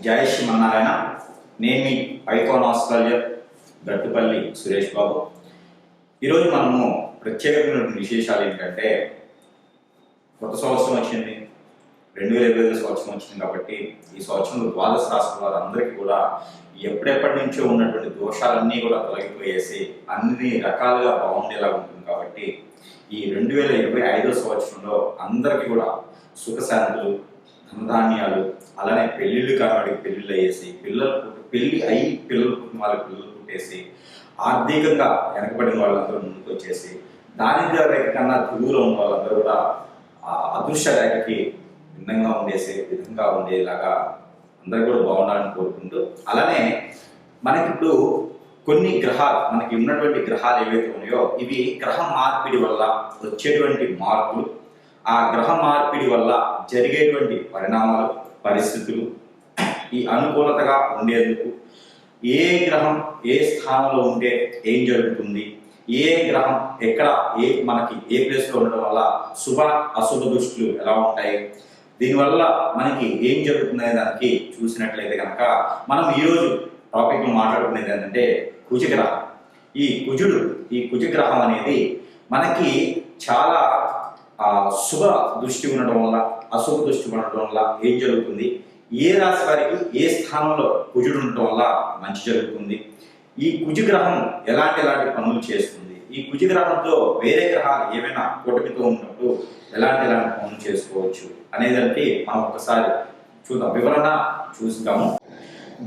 జై శ్రీమన్నారాయణ. నేను మీ icon Australia Gattupalli Suresh Babu. ఈరోజు మనము ప్రత్యేకమైనటువంటి విశేషాలు ఏంటంటే, కొత్త సంవత్సరం వచ్చింది, 2025 సంవత్సరం వచ్చింది. కాబట్టి ఈ సంవత్సరంలో ద్వాదశ రాశి వారందరికీ కూడా ఎప్పుడెప్పటి నుంచో ఉన్నటువంటి దోషాలన్నీ కూడా తొలగిపోయేసి అన్ని రకాలుగా బాగుండేలా ఉంటుంది. కాబట్టి ఈ 2025 సంవత్సరంలో అందరికీ కూడా సుఖశాంతులు, ధనధాన్యాలు, అలానే పెళ్ళిళ్ళు కానివాడికి పెళ్ళిళ్ళు అయ్యేసి, పెళ్ళి అయ్యి పిల్లలు పుట్టిన వాళ్ళకి పిల్లలు పుట్టేసి, ఆర్థికంగా వెనకబడిన వాళ్ళందరూ ముందుకు వచ్చేసి, దారిద్ర్య రేఖ కన్నా దిగువలో ఉన్న వాళ్ళందరూ కూడా అదృశ్య రేఖకి భిన్నంగా ఉండేసే విధంగా ఉండేలాగా అందరూ కూడా బాగుండాలని కోరుకుంటూ, అలానే మనకి ఇప్పుడు కొన్ని గ్రహాలు, మనకి ఉన్నటువంటి గ్రహాలు ఏవైతే ఉన్నాయో ఇవి గ్రహ మార్పిడి వల్ల వచ్చేటువంటి మార్పులు, ఆ గ్రహ మార్పిడి వల్ల జరిగేటువంటి పరిణామాలు, పరిస్థితులు, ఈ అనుకూలతగా ఉండేందుకు ఏ గ్రహం ఏ స్థానంలో ఉంటే ఏం జరుగుతుంది, ఏ గ్రహం ఎక్కడ మనకి ఏ ప్లేస్లో ఉండడం వల్ల శుభ అశుభ దృష్టిలు ఎలా ఉంటాయి, దీనివల్ల మనకి ఏం జరుగుతుంది అనే దానికి చూసినట్లయితే కనుక మనం ఈరోజు టాపిక్ మాట్లాడుకునేది ఏంటంటే కుజగ్రహం. ఈ కుజగ్రహం అనేది మనకి చాలా శుభ దృష్టి ఉండడం వల్ల అశుభ దృష్టి ఉండడం వల్ల ఏం జరుగుతుంది, ఏ రాశి వారికి ఏ స్థానంలో కుజుడు ఉండటం వల్ల మంచి జరుగుతుంది, ఈ కుజగ్రహం ఎలాంటి పనులు చేస్తుంది, ఈ కుజగ్రహంతో వేరే గ్రహాలు ఏమైనా కూటమితో ఉన్నప్పుడు ఎలాంటి పనులు చేసుకోవచ్చు అనేదానికి మనం ఒకసారి చూద్దాం, వివరణ చూద్దాము.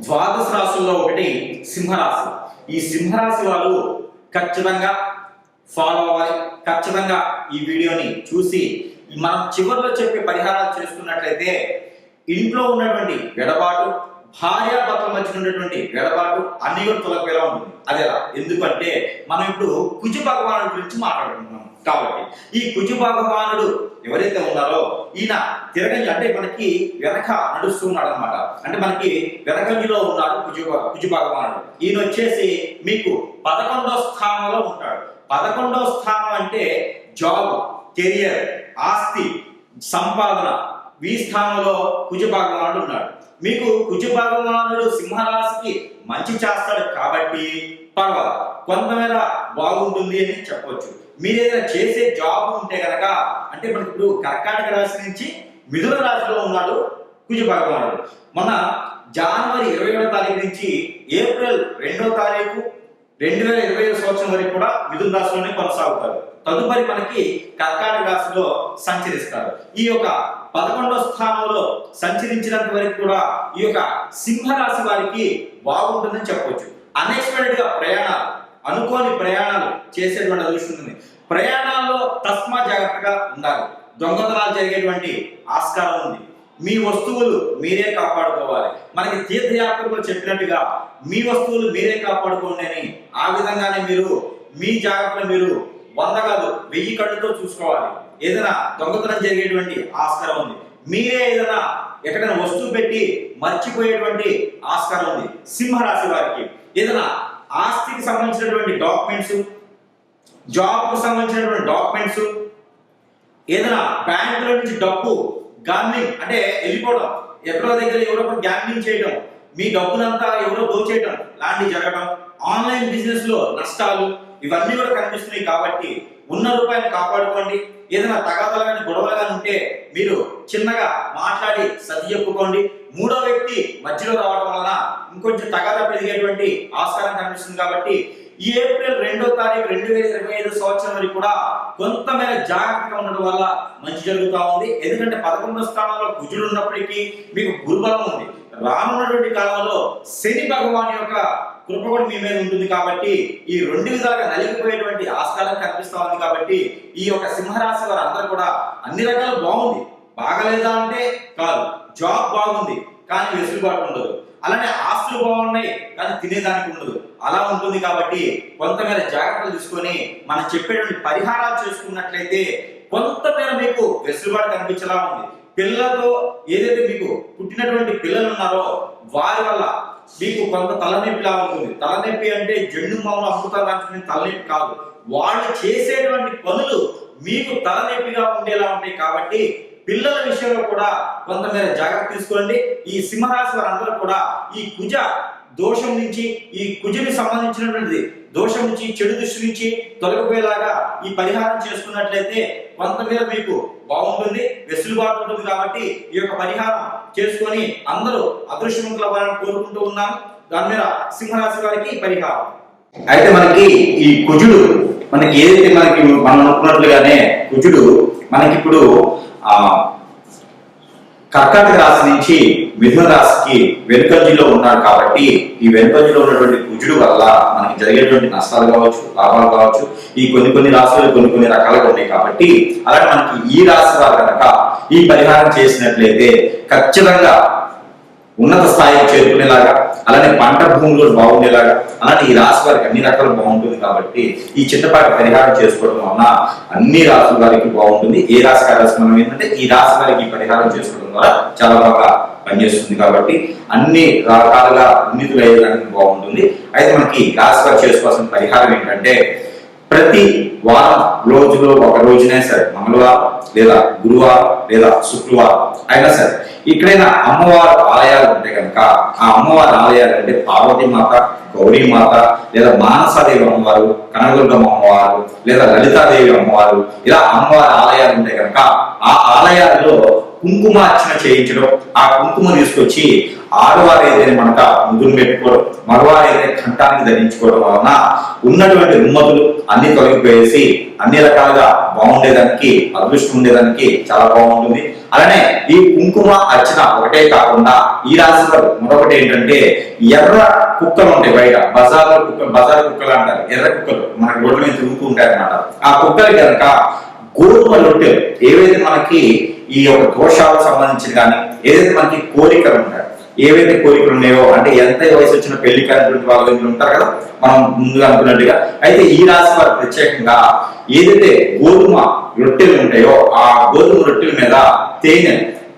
ద్వాదశ రాశుల్లో ఒకటి సింహరాశి. ఈ సింహరాశి వాళ్ళు ఖచ్చితంగా ఫాలో అవ్వాలి. ఖచ్చితంగా ఈ వీడియోని చూసి మనం చివరిలో చెప్పే పరిహారాలు చేసుకున్నట్లయితే ఇంట్లో ఉన్నటువంటి వెడబాటు, భార్యాభర్తల మధ్య ఉన్నటువంటి వెడబాటు అన్ని కూడా తొలగిపోయేలా ఉంటుంది. అదేలా ఎందుకంటే మనం ఇప్పుడు కుజ భగవానుడి గురించి మాట్లాడుకుంటున్నాం. కాబట్టి ఈ కుజ భగవానుడు ఎవరైతే ఉన్నారో ఈయన తిరగంజి, అంటే మనకి వెనక నడుస్తూ ఉన్నాడు అనమాట. అంటే మనకి వెనకంజిలో ఉన్నాడు కుజ భగవానుడు. ఈయన వచ్చేసి మీకు 11వ స్థానంలో ఉంటాడు. 11వ స్థానం అంటే జాబ్, కెరియర్, ఆస్తి, సంపాదన, ఈ స్థానంలో కుజ భగవానుడు ఉన్నాడు. మీకు కుజ భగవానుడు సింహరాశికి మంచి చేస్తాడు కాబట్టి పర్వాలేదు, కొంతమేర బాగుంటుంది అని చెప్పవచ్చు. మీరు ఏదైనా చేసే జాబ్ ఉంటే కనుక, అంటే మనకి ఇప్పుడు కర్కాటక రాశి నుంచి మిథున రాశిలో ఉన్నాడు కుజ భగవానుడు. మన జనవరి 27వ తారీఖు నుంచి ఏప్రిల్ 2వ తారీఖు 2025 సంవత్సరం వరకు కూడా మిథున రాశిలోనే కొనసాగుతారు. తదుపరి మనకి కర్కాటక రాశిలో సంచరిస్తారు. ఈ యొక్క 11వ స్థానంలో సంచరించినంత వరకు కూడా ఈ యొక్క సింహరాశి వారికి బాగుంటుందని చెప్పవచ్చు. అన్ఎక్స్పెక్టెడ్ గా ప్రయాణాలు, అనుకోని ప్రయాణాలు చేసేటువంటి అదృష్టం ఉంది. ప్రయాణాల్లో తస్మా జాగ్రత్తగా ఉండాలి. దొంగతనాలు జరిగేటువంటి ఆస్కారం ఉంది. మీ వస్తువులు మీరే కాపాడుకోవాలి. మనకి తీర్థయాత్రికులు చెప్పినట్టుగా మీ వస్తువులు మీరే కాపాడుకోండి అని, ఆ విధంగానే మీరు మీ జాగ్రత్తలు మీరు 100 కాదు 1000 కళ్ళతో చూసుకోవాలి. ఏదైనా దొంగతనం జరిగేటువంటి ఆస్కారం ఉంది. మీరే ఏదైనా ఎక్కడైనా వస్తువు పెట్టి మర్చిపోయేటువంటి ఆస్కారం ఉంది. సింహరాశి వారికి ఏదైనా ఆస్తికి సంబంధించినటువంటి డాక్యుమెంట్స్, జాబ్కు సంబంధించినటువంటి డాక్యుమెంట్స్, ఏదైనా బ్యాంకుల నుంచి డబ్బు గ్యామ్లింగ్, అంటే వెళ్ళిపోవడం, ఎక్కడో దగ్గర ఎవరో గ్యామ్లింగ్ చేయడం, మీ డబ్బునంతా ఎవరో దోచేయడం లాంటివి జరగడం, ఆన్లైన్ బిజినెస్ లో నష్టాలు, ఇవన్నీ కూడా కనిపిస్తున్నాయి. కాబట్టి ఉన్న రూపాయలు కాపాడుకోండి. ఏదైనా తగాదాలు కానీ గొడవలు కానీ ఉంటే మీరు చిన్నగా మాట్లాడి సర్ది చెప్పుకోండి. మూడో వ్యక్తి మధ్యలో రావడం వలన ఇంకొంచెం తగాదా పెరిగేటువంటి ఆస్కారం కనిపిస్తుంది. కాబట్టి ఈ ఏప్రిల్ 2వ తారీఖు 2025 సంవత్సరం వరకు కూడా కొంతమేర జాగ్రత్తగా ఉండడం వల్ల మంచి జరుగుతూ ఉంది. ఎందుకంటే 11వ స్థానంలో కుజుడు ఉన్నప్పటికీ మీకు గురుబలం ఉంది. రానున్నటువంటి కాలంలో శని భగవాన్ యొక్క కృప కూడా మీ మీద ఉంటుంది. కాబట్టి ఈ 2 విధాలుగా నలిగిపోయేటువంటి ఆస్కారం కనిపిస్తా ఉంది. కాబట్టి ఈ యొక్క సింహరాశి వారు అందరూ కూడా అన్ని రకాలు బాగుంది. బాగలేదా అంటే కాదు, జాబ్ బాగుంది కానీ వెసులుబాటు ఉండదు. అలానే ఆస్తులు బాగున్నాయి కానీ తినేదానికి ఉండదు. అలా ఉంటుంది. కాబట్టి కొంతమేర జాగ్రత్తలు తీసుకొని మనం చెప్పేటువంటి పరిహారాలు చేసుకున్నట్లయితే కొంతమేర మీకు వెసులుబాటు కనిపించేలా ఉంది. పిల్లలతో ఏదైతే మీకు పుట్టినటువంటి పిల్లలు ఉన్నారో వారి వల్ల మీకు కొంత తలనొప్పిలా ఉంటుంది. తలనొప్పి అంటే జండు మామూలు అమృతాలు లాంటి తలనొప్పి కాదు. వాళ్ళు చేసేటువంటి పనులు మీకు తలనొప్పిగా ఉండేలా ఉంటాయి. కాబట్టి పిల్లల విషయంలో కూడా కొంతమేర జాగ్రత్త తీసుకోండి. ఈ సింహరాశి వారందరూ కూడా ఈ కుజ దోషం నుంచి, ఈ కుజుని సంబంధించినటువంటి దోషం నుంచి, చెడు దృష్టి నుంచి తొలగిపోయేలాగా ఈ పరిహారం చేసుకున్నట్లయితే కొంతమేర మీకు బాగుంటుంది, వెసులుబాటు ఉంటుంది. కాబట్టి ఈ యొక్క పరిహారం చేసుకొని అందరూ అదృష్టవంతులు అవ్వాలని కోరుకుంటూ ఉన్నాను. దాని మీద సింహరాశి వారికి పరిహారం. అయితే మనకి ఈ కుజుడు మనకి ఏదైతే మనం అనుకున్నట్లుగానే కుజుడు మనకి ఇప్పుడు కర్కాటక రాశి నుంచి మిథున రాశికి వెనుకంజలో ఉన్నాడు. కాబట్టి ఈ వెనుకంజలో ఉన్నటువంటి కుజుడు వల్ల మనకి జరిగేటువంటి నష్టాలు కావచ్చు, లాభాలు కావచ్చు, ఈ కొన్ని రాశులు కొన్ని రకాలుగా ఉన్నాయి. కాబట్టి అలాగే మనకి ఈ రాశి వారు కనుక ఈ పరిహారం చేసినట్లయితే ఖచ్చితంగా ఉన్నత స్థాయికి చేరుకునేలాగా, అలానే పంట భూములు బాగుండేలాగా, అలానే ఈ రాశి వారికి అన్ని రకాలు బాగుంటుంది. కాబట్టి ఈ చిన్నపాటి పరిహారం చేసుకోవడం వలన అన్ని రాశుల వారికి బాగుంటుంది. ఏ రాశి రాశి మనం ఏంటంటే ఈ రాశి వారికి పరిహారం చేసుకోవడం ద్వారా చాలా బాగా పనిచేస్తుంది. కాబట్టి అన్ని రకాలుగా ఉన్నతులు అయ్యేదానికి బాగుంటుంది. అయితే మనకి రాశి వారు చేసుకోవాల్సిన పరిహారం ఏంటంటే ప్రతి వారం రోజులో ఒక రోజునే సరే, మంగళవారం లేదా గురువారం లేదా శుక్రవారం అయినా సరే, ఇక్కడైనా అమ్మవారి ఆలయాలు ఉంటే కనుక ఆ అమ్మవారి ఆలయాలు అంటే పార్వతీమాత, గౌరీమాత లేదా మానసాదేవి అమ్మవారు, కనకదుర్గమ్మ అమ్మవారు లేదా లలితాదేవి అమ్మవారు, ఇలా అమ్మవారి ఆలయాలు ఉంటే కనుక ఆ ఆలయాల్లో కుంకుమార్చన చేయించడం, ఆ కుంకుమ తీసుకొచ్చి ఆడవారు ఏదైనా మనక ముదురు పెట్టుకోవడం, మగవారు ఏదైనా కంఠానికి ధరించుకోవడం వలన ఉన్నటువంటి రుమ్మతులు అన్ని తొలగిపోయేసి అన్ని రకాలుగా బాగుండేదానికి, అదృష్టం ఉండేదానికి చాలా బాగుంటుంది. అలానే ఈ కుంకుమ అర్చన ఒకటే కాకుండా ఈ రాశి వారు మరొకటి ఏంటంటే ఎర్ర కుక్కలు ఉంటాయి బయట, బజార్ కుక్కలు అంటారు, ఎర్ర కుక్కలు మనకి రోడ్ల మీద తిరుగుతూ ఉంటాయి అన్నమాట. ఆ కుక్కలు కనుక గోధుమ రొట్టెలు ఏవైతే మనకి ఈ యొక్క దోషాలకు సంబంధించిన కానీ ఏదైతే మనకి కోరికలు ఉంటాయి, ఏవైతే కోరికలు ఉన్నాయో అంటే ఎంత వయసు వచ్చిన పెళ్లి కానిటువంటి వాళ్ళు ఉంటారు కదా మనం ముందుగా అనుకున్నట్టుగా, అయితే ఈ రాశి వారు ప్రత్యేకంగా ఏదైతే గోధుమ రొట్టెలు ఉంటాయో ఆ గోధుమ రొట్టెల మీద తేనె,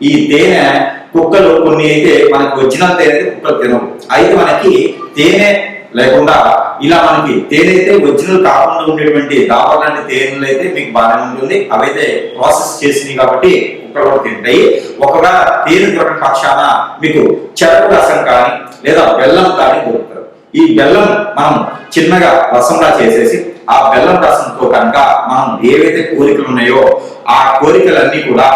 ఈ తేనె కుక్కలు కొన్ని అయితే మనకి ఒరిజినల్ తేనె కుక్కలు తినవు, అయితే మనకి తేనె లేకుండా ఇలా మనకి తేనె అయితే ఒరిజినల్ కాకుండా ఉండేటువంటి దాబా లాంటి తేనెలు అయితే మీకు బాగానే ఉంటుంది. అవైతే ప్రాసెస్ చేసినాయి కాబట్టి కుక్కలు కూడా తింటాయి. ఒకవేళ తేనె దొరకని పక్షాన మీకు చెరకు రసం కానీ లేదా బెల్లం కానీ దొరుకుతుంది. ఈ బెల్లం మనం చిన్నగా రసంలా చేసేసి ఆ బెల్లం రసంతో కనుక మనం ఏవైతే కోరికలు ఉన్నాయో ఆ కోరికలన్నీ కూడా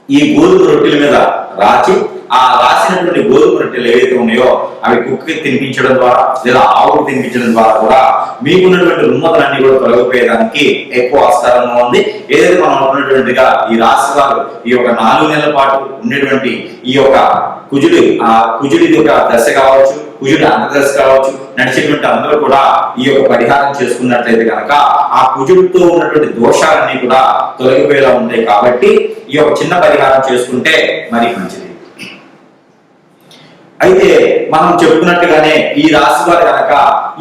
ఈ గోధుమ రొట్టెల మీద రాచి ఆ రాసినటువంటి గోధుమ రొట్టెలు ఏవైతే ఉన్నాయో అవి కుక్కకి తినిపించడం ద్వారా లేదా ఆవుకు తినిపించడం ద్వారా కూడా మీకున్నటువంటి రుమ్మతులన్నీ కూడా తొలగిపోయేదానికి ఎక్కువ ఆస్కారంగా ఉంది. ఏదైతే మనం అనుకున్నటువంటిగా ఈ రాశి వారు ఈ యొక్క 4 నెలల పాటు ఉండేటువంటి ఈ యొక్క కుజుడి యొక్క దశ కావచ్చు, కుజుడి అంతర్దశ కావచ్చు, నడిచేటువంటి అందరూ కూడా ఈ యొక్క పరిహారం చేసుకున్నట్లయితే కనుక ఆ కుజుడితో ఉన్నటువంటి దోషాలన్నీ కూడా తొలగిపోయేలా ఉంటాయి. కాబట్టి ఈ యొక్క చిన్న పరిహారం చేసుకుంటే మరి మంచిది. అయితే మనం చెప్పుకున్నట్టుగానే ఈ రాశి వారు కనుక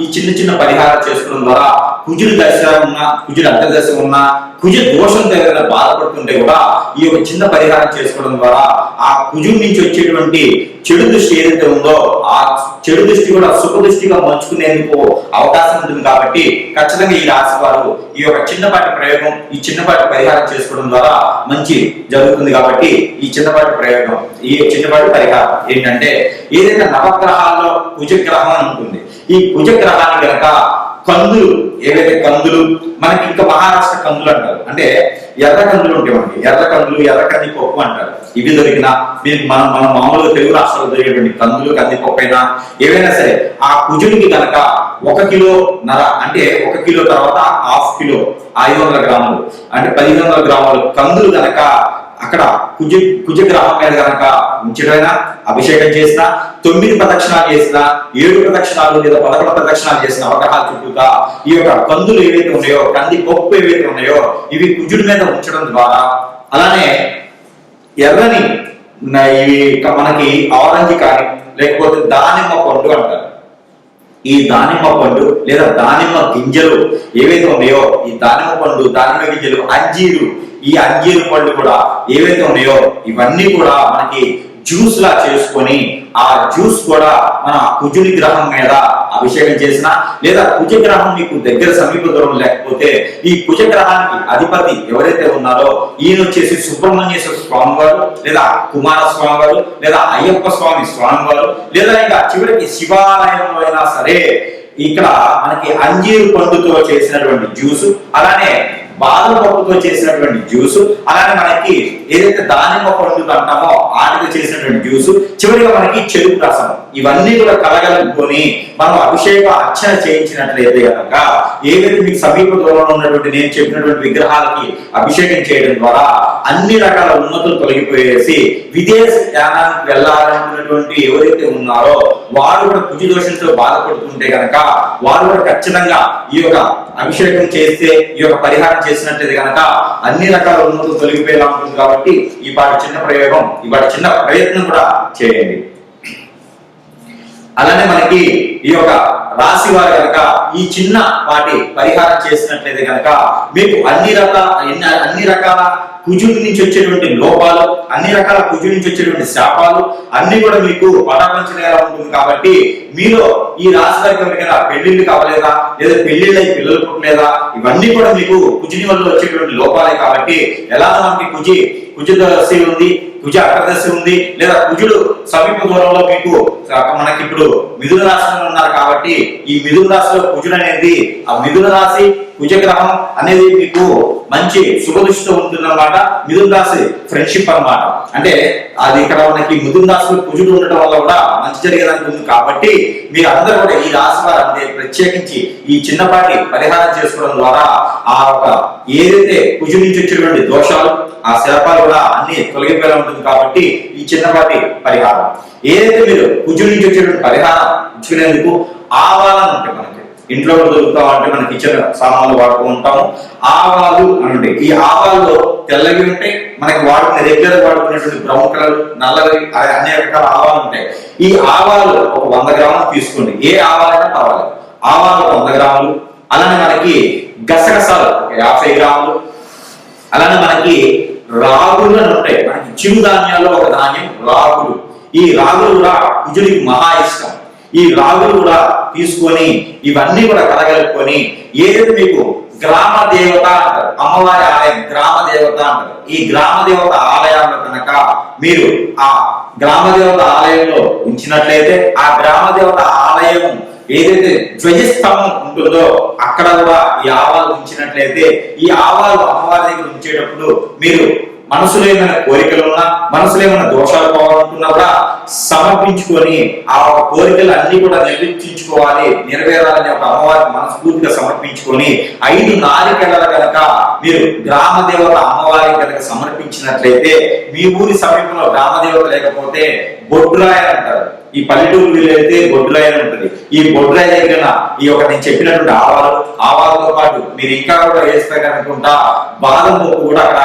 ఈ చిన్న పరిహారం చేసుకోవడం ద్వారా కుజుడి దశ ఉన్నా, కుజుడి అంతర్దశ ఉన్నా, కుజ దోషం దగ్గర బాధపడుతుంటే కూడా ఈ యొక్క చిన్న పరిహారం చేసుకోవడం ద్వారా ఆ కుజుడి నుంచి వచ్చేటువంటి చెడు దృష్టి ఏదైతే ఉందో ఆ చెడు దృష్టి కూడా సుఖ దృష్టిగా మలుచుకునేందుకు అవకాశం ఉంటుంది. కాబట్టి ఖచ్చితంగా ఈ రాశి వారు ఈ యొక్క చిన్నపాటి ప్రయోగం, ఈ చిన్నపాటి పరిహారం చేసుకోవడం ద్వారా మంచి జరుగుతుంది. కాబట్టి ఈ చిన్నపాటి ప్రయోగం, ఈ చిన్నపాటి పరిహారం ఏంటంటే ఏదైతే నవగ్రహాల్లో కుజగ్రహం అని ఉంటుంది, ఈ కుజగ్రహాన్ని కనుక కందులు, ఏవైతే కందులు మనకి ఇంకా మహారాష్ట్ర కందులు అంటారు, అంటే ఎర్ర కందులు ఉంటాయి మనకి, ఎర్ర కందులు, ఎర్ర కందిపప్పు అంటారు. ఇవి దొరికినా మీరు మనం మామూలుగా తెలుగు రాష్ట్రాల్లో దొరికేటువంటి కందులు, కందిపప్పు అయినా ఏవైనా సరే ఆ కుజుడికి కనుక 1 కిలోన్నర అంటే 1 కిలో తర్వాత 1/2 కిలో 500 గ్రాములు అంటే 1500 గ్రాములు కందులు కనుక అక్కడ కుజగ్రహం మీద కనుక ఉంచడైనా, అభిషేకం చేసిన, 9 ప్రదక్షిణాలు చేసిన, 7 ప్రదక్షిణాలు లేదా 11 ప్రదక్షిణాలు చేసిన అవగాహన చుట్టూగా ఈ యొక్క కందులు ఏవైతే ఉన్నాయో, కందిపప్పు ఏవైతే ఉన్నాయో ఇవి కుజుడి మీద ఉంచడం ద్వారా, అలానే ఎర్రని ఇవి మనకి ఆరెంజ్ కానీ లేకపోతే దానిమ్మ పండు అంటారు, ఈ దానిమ్మ పండు లేదా దానిమ్మ గింజలు ఏవైతే ఉన్నాయో ఈ దానిమ్మ పండు, దానిమ్మ గింజలు, అంజీరు, ఈ అంజీరు పళ్ళు కూడా ఏవైతే ఉన్నాయో ఇవన్నీ కూడా మనకి జ్యూస్ లా చేసుకొని ఆ జ్యూస్ కూడా మన కుజుని గ్రహం మీద అభిషేకం చేసిన, లేదా కుజ గ్రహం మీకు దగ్గర సమీప దూరం లేకపోతే ఈ కుజ గ్రహానికి అధిపతి ఎవరైతే ఉన్నారో ఈయన వచ్చేసి సుబ్రహ్మణ్యేశ్వర స్వామి వారు, లేదా కుమార స్వామి వారు, లేదా అయ్యప్ప స్వామి వారు, లేదా ఇంకా చివరికి శివాలయంలో అయినా సరే ఇక్కడ మనకి అంజీరు పండుతో చేసినటువంటి జ్యూస్, అలానే బాదం పప్పుతో చేసినటువంటి జ్యూస్, అలానే మనకి ఏదైతే దానిమ్మ పండు అంటామో వాటితో చేసినటువంటి జ్యూస్, చివరిగా మనకి చెరుకు రసం, ఇవన్నీ కూడా కలగలుపుకొని మనం అభిషేక అర్చన చేయించినట్లయితే కనుక ఏదైతే మీకు సమీప దూరంలో ఉన్నటువంటి నేను చెప్పినటువంటి విగ్రహాలకి అభిషేకం చేయడం ద్వారా అన్ని రకాల ఉన్నతులు తొలగిపోయేసి విదేశ జ్ఞానానికి వెళ్ళాలనుకున్నటువంటి ఎవరైతే ఉన్నారో వారు కూడా కుజ దోషంతో బాధపడుతుంటే కనుక వారు కూడా ఖచ్చితంగా ఈ యొక్క అభిషేకం చేస్తే, ఈ యొక్క పరిహారం చేసినట్లయితే కనుక అన్ని రకాల ఉన్నతులు తొలగిపోయేలా ఉంటుంది. కాబట్టి ఈ పాటి చిన్న ప్రయోగం, ఈ పాటి చిన్న ప్రయత్నం కూడా చేయండి. అలానే మనకి ఈ యొక్క రాశి వారు కనుక ఈ చిన్న వాటి పరిహారం చేసినట్లయితే కనుక మీకు అన్ని రకాల కుజుడి నుంచి వచ్చేటువంటి లోపాలు, అన్ని రకాల కుజుడి నుంచి వచ్చేటువంటి శాపాలు అన్ని కూడా మీకు పటాపంచలేలా ఉంటుంది. కాబట్టి మీలో ఈ రాశి వారికి ఎవరికైనా పెళ్లిళ్ళు కావలేదా, లేదా పెళ్లిళ్ళై పిల్లలు పుట్టలేదా, ఇవన్నీ కూడా మీకు కుజుని వల్ల వచ్చేటువంటి లోపాలే. కాబట్టి ఎలా మనకి కుజ దశ ఉంది, కుజ అర్ధదశ ఉంది, లేదా కుజుడు సమీప దూరంలో మీకు మనకి ఇప్పుడు మిథున రాశిలో ఉన్నారు. కాబట్టి ఈ మిథున రాశిలో కుజుడు అనేది, ఆ మిథున రాశి కుజ గ్రహం అనేది మీకు మంచి శుభదృష్టితో ఉంటుందన్నమాట. మిథున రాశి ఫ్రెండ్షిప్ అన్నమాట. అంటే అది ఇక్కడ మనకి మిథున రాశిలో కుజుడు ఉండటం వల్ల కూడా మంచి జరిగేదానికి ఉంది. కాబట్టి మీరు అందరూ కూడా ఈ రాశి వారు అంటే ప్రత్యేకించి ఈ చిన్నపాటి పరిహారం చేసుకోవడం ద్వారా ఆ ఒక ఏదైతే కుజు నుంచి వచ్చేటువంటి దోషాలు, ఆ శాపాలు కూడా అన్ని తొలగిపోయేలా ఉంటుంది. కాబట్టి ఈ చిన్నపాటి పరిహారం ఏదైతే మీరు కుజు నుంచి వచ్చేటువంటి పరిహారం ఇచ్చుకునేందుకు ఆవాలను ఉంటాయి, మనకి ఇంట్లో దొరుకుతా అంటే మన కిచెన్ సామాన్లు వాడుతూ ఉంటాము. ఆవాలు అని ఉంటాయి. ఈ ఆవాల్లో తెల్లవి ఉంటాయి, మనకి వాడుకునే రెగ్యులర్ వాడుకునేటువంటి బ్రౌన్ కలర్, నల్లవి, అన్ని రకాల ఆవాలు ఉంటాయి. ఈ ఆవాలు ఒక 100 గ్రాములు తీసుకోండి. ఏ ఆవాలైనా కావాలి. ఆవాలు 100 గ్రాములు, అలానే మనకి గసగసాలు 50 గ్రాములు, అలానే మనకి రాగులు అని ఉంటాయి. మనకి చిరుధాన్యాల్లో ఒక ధాన్యం రాగులు. ఈ రాగులు కూడా కుజుడికి మహా ఇష్టం. ఈ రాగులు కూడా తీసుకొని ఇవన్నీ కూడా కలగలుపుకొని ఏదైతే మీకు గ్రామ దేవత అంటారు, అమ్మవారి ఆలయం గ్రామ దేవత అంటారు. ఈ గ్రామ దేవత ఆలయాల్లో కనుక మీరు ఆ గ్రామ దేవత ఆలయంలో ఉంచినట్లయితే ఆ గ్రామ దేవత ఆలయం ఏదైతే ధ్వజస్తంభం ఉంటుందో అక్కడ కూడా ఈ ఆవాలు ఉంచినట్లయితే ఈ ఆవాలు అమ్మవారి దగ్గర ఉంచేటప్పుడు మీరు మనసులో ఏమైనా కోరికలు ఉన్నా, మనసులో ఏమైనా దోషాలు పోవాలనుకున్నా కూడా సమర్పించుకొని ఆ ఒక కోరికలు అన్ని కూడా నెరవేర్చుకోవాలి, నెరవేరాలని ఒక అమ్మవారికి మనస్ఫూర్తిగా సమర్పించుకొని 5 నారికేళలు కనుక మీరు గ్రామ దేవత అమ్మవారికి కనుక సమర్పించినట్లయితే మీ ఊరి సమీపంలో గ్రామ దేవత లేకపోతే బొడ్రాయ అంటారు. ఈ పల్లెటూరు వీలైతే బొడ్రాయ ఉంటుంది. ఈ బొడ్రాయ దగ్గర ఈ యొక్క నేను చెప్పినటువంటి ఆవాలతో పాటు మీరు ఇంకా కూడా వేస్తారనుకుంటా బాదం పప్పు కూడా అక్కడ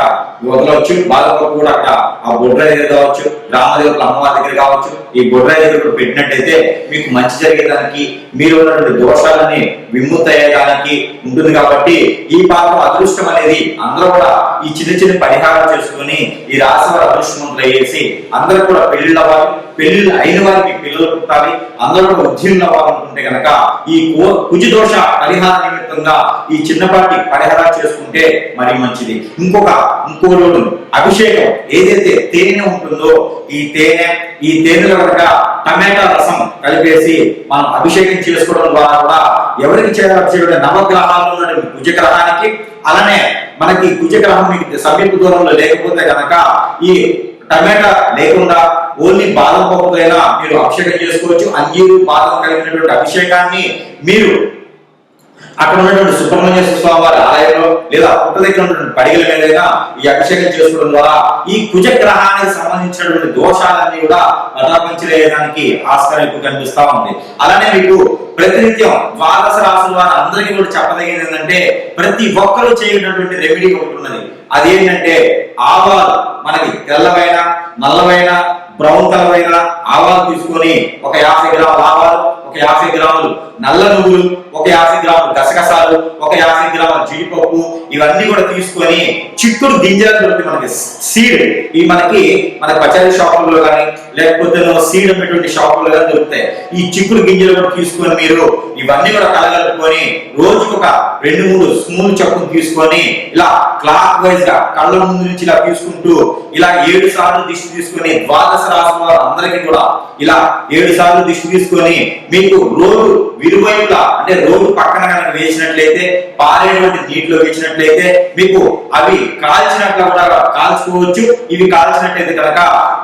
వదలవచ్చు. బాదం పప్పు కూడా అక్కడ ఆ బొడ్రాయ దగ్గర కావచ్చు, గ్రామదేవతల అమ్మవారి దగ్గర కావచ్చు, ఈ బొడ్రాయ దగ్గర పెట్టినట్టయితే మీకు మంచి జరిగేదానికి, మీరు ఉన్నటువంటి దోషాలని విముక్తి అయ్యేదానికి ఉంటుంది. కాబట్టి ఈ పాత్ర అదృష్టం అనేది అందరూ కూడా ఈ చిన్న పరిహారం చేసుకుని ఈ రాశి వారు అదృష్టవంతులు అయ్యేసి అందరూ కూడా పెళ్లిళ్ళు అవ్వాలి, పెళ్లిళ్ళు అయిన వారికి పిల్లలు పుట్టాలి, అందరూ కూడా ఉద్యోగులు అవ్వాలనుకుంటే కనుక ఈ కుజ దోష పరిహార నిమిత్తంగా ఈ చిన్నపాటి పరిహారాలు చేసుకుంటే మరి మంచిది. ఇంకో రోజు అభిషేకం ఏదైతే తేనె ఉంటుందో ఈ తేనెలో కనుక టమాటా రసం కలిపేసి మనం అభిషేకం చేసుకోవడం ద్వారా కూడా ఎవరికి చేయాలి అభిషేకం నవగ్రహాలు ఉన్నటువంటి కుజ గ్రహానికి, అలానే మనకి కుజ గ్రహం మీకు సమీప దూరంలో లేకపోతే కనుక ఈ టమాటా లేకుండా ఓన్లీ బాదం పప్పుకైనా మీరు అభిషేకం చేసుకోవచ్చు. అంజీరు బాదం కలిగినటువంటి అభిషేకాన్ని మీరు అక్కడ ఉన్నటువంటి సుబ్రహ్మణ్యేశ్వర స్వామి వారి ఆలయంలో లేదా పుట్ట దగ్గర ఉన్నటువంటి పడిగల మీదైనా ఈ అభిషేకం చేసుకోవడం ద్వారా ఈ కుజ గ్రహానికి సంబంధించినటువంటి దోషాలన్నీ కూడా పటాపంచలేయడానికి ఆస్కారం ఎక్కువ కనిపిస్తా ఉంది. అలానే మీకు ప్రతినిత్యం ద్వాదశ రాశుల వారు అందరికీ కూడా చెప్పదగినది ఏంటంటే ప్రతి ఒక్కరూ చేయనటువంటి రెమెడీ ఒకటి ఉన్నది. అదేంటంటే ఆవాలు, మనకి తెల్లవైన, నల్లవైన, బ్రౌన్ కలర్ అయిన ఆవాలు తీసుకొని ఒక 50 గ్రాముల ఆవాలు, ఒక ఒక 50 గ్రాములు నల్ల నువ్వులు, ఒక 50 గ్రాములు గసగసాలు, ఒక 50 గ్రాముల జీడిపప్పు, ఇవన్నీ కూడా తీసుకొని చిక్కుడు గింజలు దొరుకుతాయి మనకి సీడ్, ఇవి మన పచారీ షాపుల్లో కానీ లేకపోతే సీడ్ అమ్మేటువంటి షాపుల్లో కానీ దొరుకుతాయి. ఈ చిక్కుడు గింజలు కూడా తీసుకొని మీరు ఇవన్నీ కూడా కలగలుపుకొని రోజుకు ఒక 2-3 స్పూన్లు చొప్పున తీసుకొని ఇలా క్లాక్ వైజ్ గా కళ్ళ ముందు నుంచి ఇలా తీసుకుంటూ ఇలా 7 సార్లు దిష్టి తీసుకొని ద్వాదశ రాశి వారు అందరికీ కూడా ఇలా 7 సార్లు దిష్టి తీసుకొని మీకు రోడ్డు విరువైపులా అంటే రోడ్డు పక్కన కనుక వేసినట్లయితే పారేటువంటి నీటిలో వేసినట్లయితే మీకు అవి కాల్చినట్లు కూడా కాల్చుకోవచ్చు. ఇవి కాల్చినట్లయితే కనుక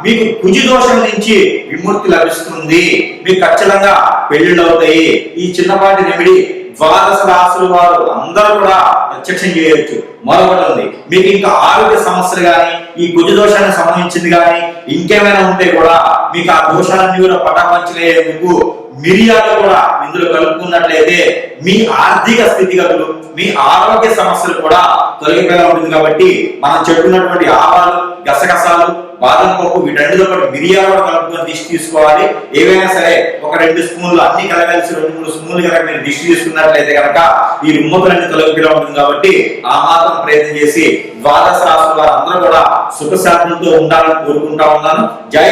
మీకు కుజి దోషం నుంచి విముక్తి లభిస్తుంది. మీకు ఖచ్చితంగా పెళ్లిళ్ళు అవుతాయి. ఈ చిన్నపాటి రెమెడీ ద్వాదశ రాశుల వారు అందరూ కూడా ప్రత్యక్షం చేయవచ్చు. మరొకటి ఉంది, మీకు ఇంకా ఆరోగ్య సమస్యలు కానీ ఈ కుజ దోషానికి సంబంధించింది కానీ ఇంకేమైనా ఉంటే కూడా మీకు ఆ దోషాలన్నీ కూడా పటాపంచలేందుకు మిరియాలు కూడా ఇందులో కలుపుకున్నట్లయితే మీ ఆర్థిక స్థితిగతులు, మీ ఆరోగ్య సమస్యలు కూడా తొలగిపోయేలా ఉంటుంది. కాబట్టి మనం చెప్పుకున్నటువంటి ఆవాలు, గసగసాలు, బాదం పప్పు వీటన్నిటితో పాటు మిరియాలు కూడా కలుపుకొని దిష్టి తీసుకోవాలి. ఏవైనా సరే ఒక 2 స్పూన్లు అన్ని కలగలిసి 2-3 స్పూన్లు కనుక మీరు దిష్టి తీసుకున్నట్లయితే కనుక ఈ రుమ్మతులన్నీ తొలగిపోయేలా ఉంటుంది. కాబట్టి ఆ మాత్రం ప్రయత్నం చేసి ద్వాదశ రాశుల వారు అందరూ కూడా సుఖశాంతులతో ఉండాలని కోరుకుంటా ఉన్నాను. జై